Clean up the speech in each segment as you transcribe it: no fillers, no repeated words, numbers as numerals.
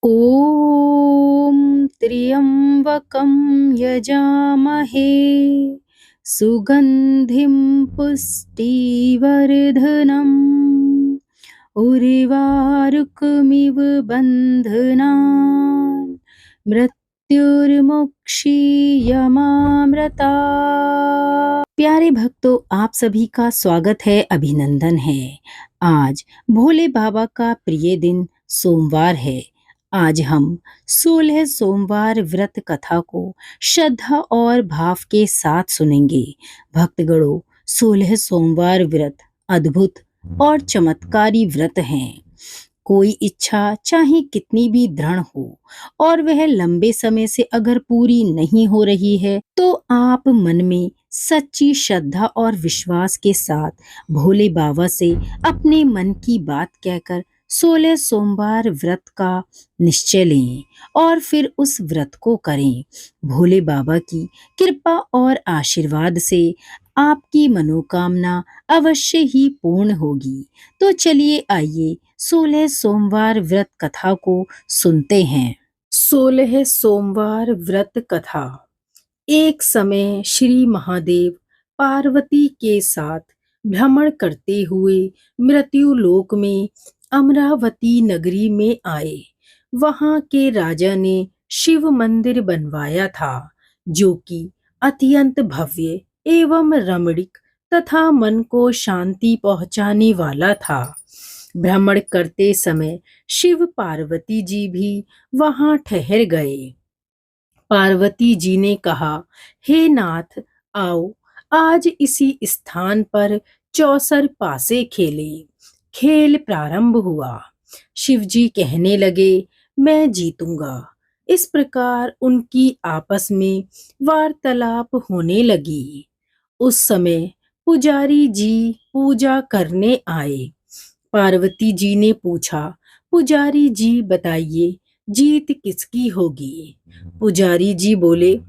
ॐ त्र्यम्बकं यजामहे सुगन्धिं पुष्टिवर्धनम् उर्वारुकमिव बन्धनान् मृत्युर्मुक्षीयमामृता। प्यारे भक्तों, आप सभी का स्वागत है, अभिनंदन है। आज भोले बाबा का प्रिय दिन सोमवार है। आज हम 16 सोमवार व्रत कथा को श्रद्धा और भाव के साथ सुनेंगे। भक्तगणों, 16 सोमवार व्रत अद्भुत और चमत्कारी व्रत हैं। कोई इच्छा चाहे कितनी भी दृढ़ हो और वह लंबे समय से अगर पूरी नहीं हो रही है, तो आप मन में सच्ची श्रद्धा और विश्वास के साथ भोले बाबा से अपने मन की बात कहकर 16 सोमवार व्रत का निश्चय लें और फिर उस व्रत को करें। भोले बाबा की कृपा और आशीर्वाद से आपकी मनोकामना अवश्य ही पूर्ण होगी। तो चलिए आइए 16 सोमवार व्रत कथा को सुनते हैं। 16 सोमवार व्रत कथा। एक समय श्री महादेव पार्वती के साथ भ्रमण करते हुए मृत्यु लोक में अमरावती नगरी में आए। वहां के राजा ने शिव मंदिर बनवाया था, जो कि अत्यंत भव्य एवं रमणीक तथा मन को शांति पहुंचाने वाला था। भ्रमण करते समय शिव पार्वती जी भी वहां ठहर गए। पार्वती जी ने कहा, हे नाथ, आओ आज इसी स्थान पर चौसर पासे खेले। खेल प्रारंभ हुआ। शिवजी कहने लगे, मैं जीतूंगा। इस प्रकार उनकी आपस में वार्तालाप होने लगी। उस समय पुजारी जी पूजा करने आए। पार्वती जी ने पूछा, पुजारी जी बताइए, जीत किसकी होगी? पुजारी जी बोले,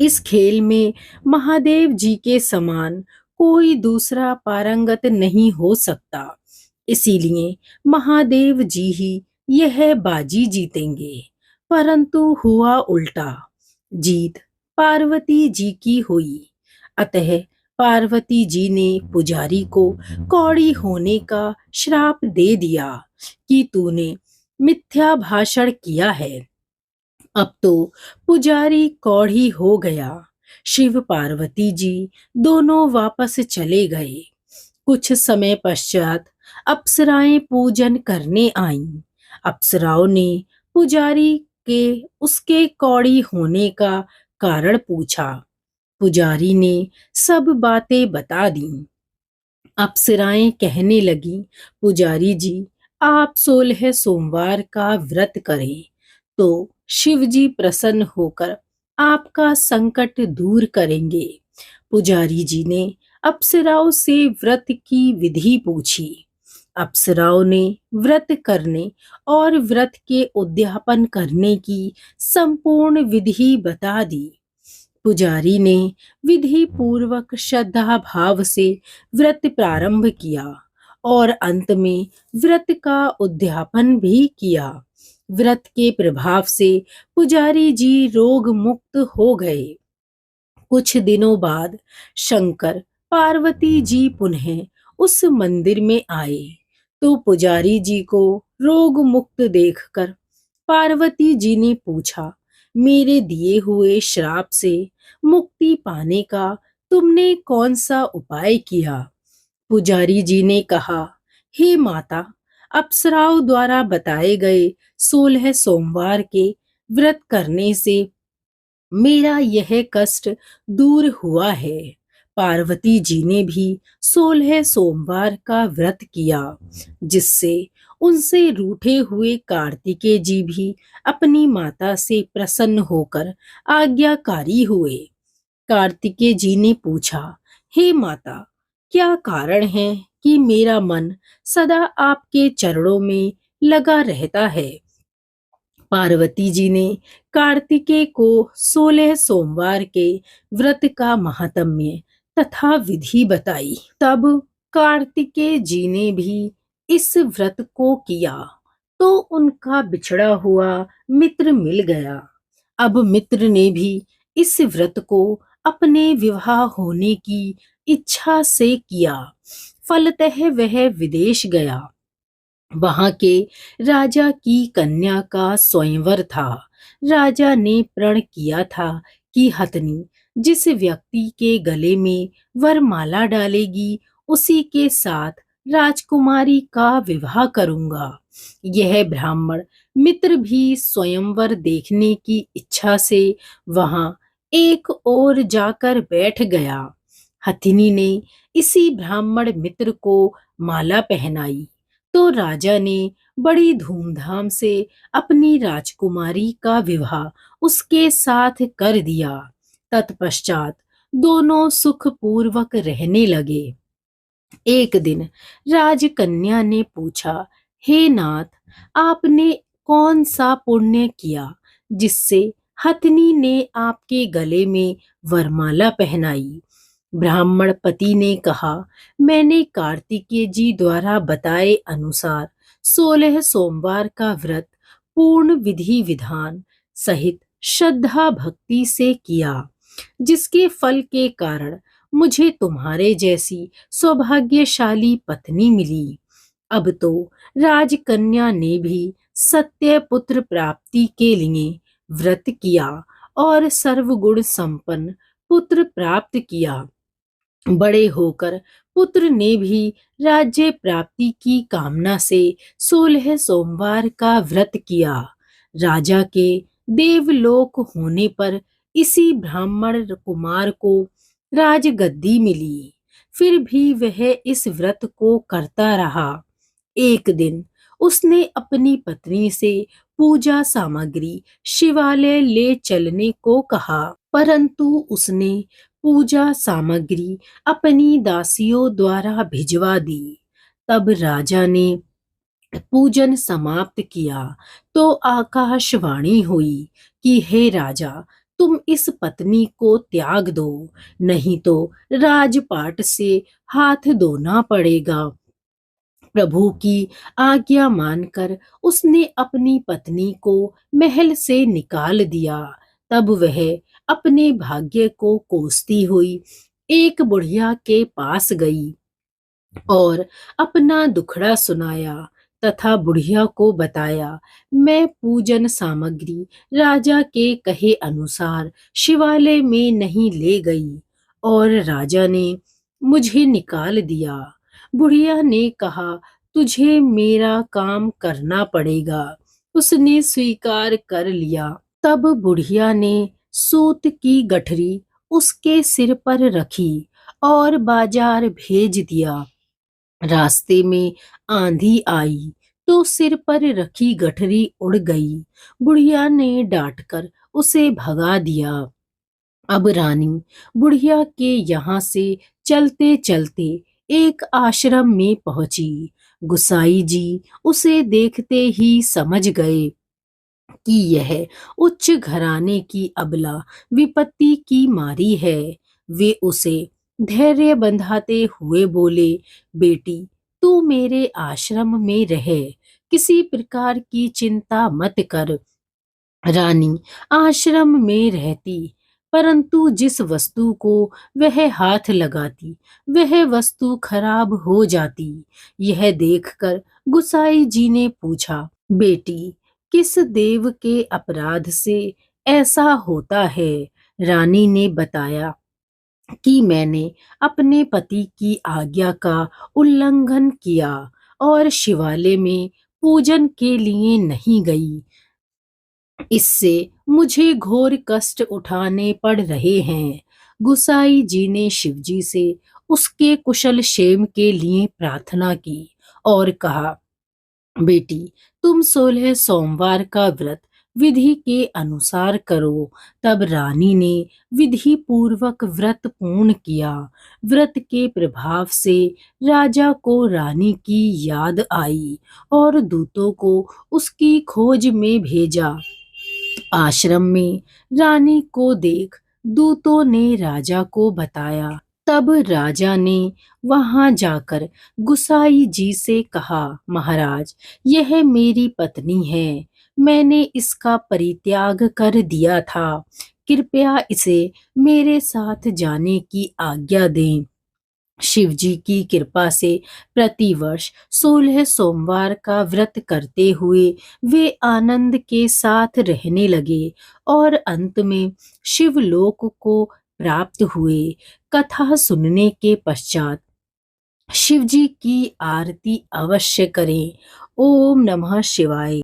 इस खेल में महादेव जी के समान कोई दूसरा पारंगत नहीं हो सकता, इसीलिए महादेव जी ही यह बाजी जीतेंगे। परंतु हुआ उल्टा। जीत पार्वती जी की हुई। अतः पार्वती जी ने पुजारी को कौड़ी होने का श्राप दे दिया कि तूने मिथ्या भाषण किया है। अब तो पुजारी कौड़ी हो गया। शिव पार्वती जी दोनों वापस चले गए। कुछ समय पश्चात अप्सराएं पूजन करने आईं। अप्सराओं ने पुजारी के उसके कौड़ी होने का कारण पूछा। पुजारी ने सब बातें बता दी। अप्सराएं कहने लगी, पुजारी जी, आप 16 सोमवार का व्रत करें तो शिव जी प्रसन्न होकर आपका संकट दूर करेंगे। पुजारी जी ने अप्सराओं से व्रत की विधि पूछी। अप्सराओं ने व्रत करने और व्रत के उद्यापन करने की संपूर्ण विधि बता दी। पुजारी ने विधि पूर्वक श्रद्धा भाव से व्रत प्रारंभ किया और अंत में व्रत का उद्यापन भी किया। व्रत के प्रभाव से पुजारी जी रोग मुक्त हो गए। कुछ दिनों बाद शंकर पार्वती जी पुनः उस मंदिर में आए, तो पुजारी जी को रोग मुक्त देखकर पार्वती जी ने पूछा, मेरे दिए हुए श्राप से मुक्ति पाने का तुमने कौन सा उपाय किया? पुजारी जी ने कहा, हे माता, अप्सराओं द्वारा बताए गए 16 सोमवार के व्रत करने से मेरा यह कष्ट दूर हुआ है। पार्वती जी ने भी 16 सोमवार का व्रत किया, जिससे उनसे रूठे हुए कार्तिकेय जी भी अपनी माता से प्रसन्न होकर आज्ञाकारी हुए। कार्तिकेय जी ने पूछा, हे माता, क्या कारण है कि मेरा मन सदा आपके चरणों में लगा रहता है? पार्वती जी ने कार्तिकेय को 16 सोमवार के व्रत का महात्म्य तथा विधि बताई। तब कार्तिकेय जी ने भी इस व्रत को किया। तो उनका बिछड़ा हुआ मित्र मिल गया। अब मित्र ने भी इस व्रत को अपने विवाह होने की इच्छा से किया। फलतः वह विदेश गया। वहां के राजा की कन्या का स्वयंवर था। राजा ने प्रण किया था कि हथनी जिस व्यक्ति के गले में वरमाला डालेगी उसी के साथ राजकुमारी का विवाह करूंगा। यह ब्राह्मण मित्र भी स्वयंवर देखने की इच्छा से वहां एक ओर जाकर बैठ गया। हथिनी ने इसी ब्राह्मण मित्र को माला पहनाई तो राजा ने बड़ी धूमधाम से अपनी राजकुमारी का विवाह उसके साथ कर दिया। तत्पश्चात दोनों सुखपूर्वक रहने लगे। एक दिन राजकन्या ने पूछा, हे नाथ, आपने कौन सा पुण्य किया जिससे हथिनी ने आपके गले में वरमाला पहनाई? ब्राह्मण पति ने कहा, मैंने कार्तिकेय जी द्वारा बताए अनुसार 16 सोमवार का व्रत पूर्ण विधि विधान सहित श्रद्धा भक्ति से किया, जिसके फल के कारण मुझे तुम्हारे जैसी सौभाग्यशाली पत्नी मिली। अब तो राजकन्या ने भी सत्य पुत्र प्राप्ति के लिए व्रत किया और सर्वगुण संपन्न पुत्र प्राप्त किया। बड़े होकर पुत्र ने भी राज्य प्राप्ति की कामना से 16 सोमवार का व्रत किया। राजा के देवलोक होने पर इसी ब्राह्मण कुमार को राजगद्दी मिली। फिर भी वह इस व्रत को करता रहा। एक दिन उसने अपनी पत्नी से पूजा सामग्री शिवालय ले चलने को कहा, परंतु उसने पूजा सामग्री अपनी दासियों द्वारा भिजवा दी। तब राजा ने पूजन समाप्त किया तो आकाशवाणी हुई कि हे राजा, तुम इस पत्नी को त्याग दो, नहीं तो राजपाट से हाथ धोना पड़ेगा। प्रभु की आज्ञा मानकर उसने अपनी पत्नी को महल से निकाल दिया। तब वह अपने भाग्य को कोसती हुई एक बुढ़िया के पास गई और अपना दुखड़ा सुनाया तथा बुढ़िया को बताया, मैं पूजन सामग्री राजा के कहे अनुसार शिवालय में नहीं ले गई और राजा ने मुझे निकाल दिया। बुढ़िया ने कहा, तुझे मेरा काम करना पड़ेगा। उसने स्वीकार कर लिया। तब बुढ़िया ने सूत की गठरी उसके सिर पर रखी और बाजार भेज दिया। रास्ते में आंधी आई तो सिर पर रखी गठरी उड़ गई। बुढ़िया ने डांटकर उसे भगा दिया। अब रानी बुढ़िया के यहाँ से चलते चलते एक आश्रम में पहुंची। गुसाई जी उसे देखते ही समझ गए कि यह उच्च घराने की अबला विपत्ति की मारी है। वे उसे धैर्य बंधाते हुए बोले, बेटी, तू मेरे आश्रम में रहे, किसी प्रकार की चिंता मत कर। रानी आश्रम में रहती, परंतु जिस वस्तु को वह हाथ लगाती वह वस्तु खराब हो जाती। यह देखकर गुसाई जी ने पूछा, बेटी, किस देव के अपराध से ऐसा होता है? रानी ने बताया कि मैंने अपने पति की आज्ञा का उल्लंघन किया और शिवालय में पूजन के लिए नहीं गई। इससे मुझे घोर कष्ट उठाने पड़ रहे हैं। गुसाई जी ने शिवजी से उसके कुशल क्षेम के लिए प्रार्थना की और कहा, बेटी, तुम 16 सोमवार का व्रत विधि के अनुसार करो। तब रानी ने विधि पूर्वक व्रत पूर्ण किया। व्रत के प्रभाव से राजा को रानी की याद आई और दूतों को उसकी खोज में भेजा। आश्रम में रानी को देख दूतों ने राजा को बताया। तब राजा ने वहां जाकर गुसाई जी से कहा, महाराज, यह मेरी पत्नी है। मैंने इसका परित्याग कर दिया था। कृपया इसे मेरे साथ जाने की आज्ञा दें। शिव जी की कृपा से प्रतिवर्ष 16 सोमवार का व्रत करते हुए वे आनंद के साथ रहने लगे और अंत में शिवलोक को प्राप्त हुए। कथा सुनने के पश्चात शिव जी की आरती अवश्य करें। ओम नमः शिवाय।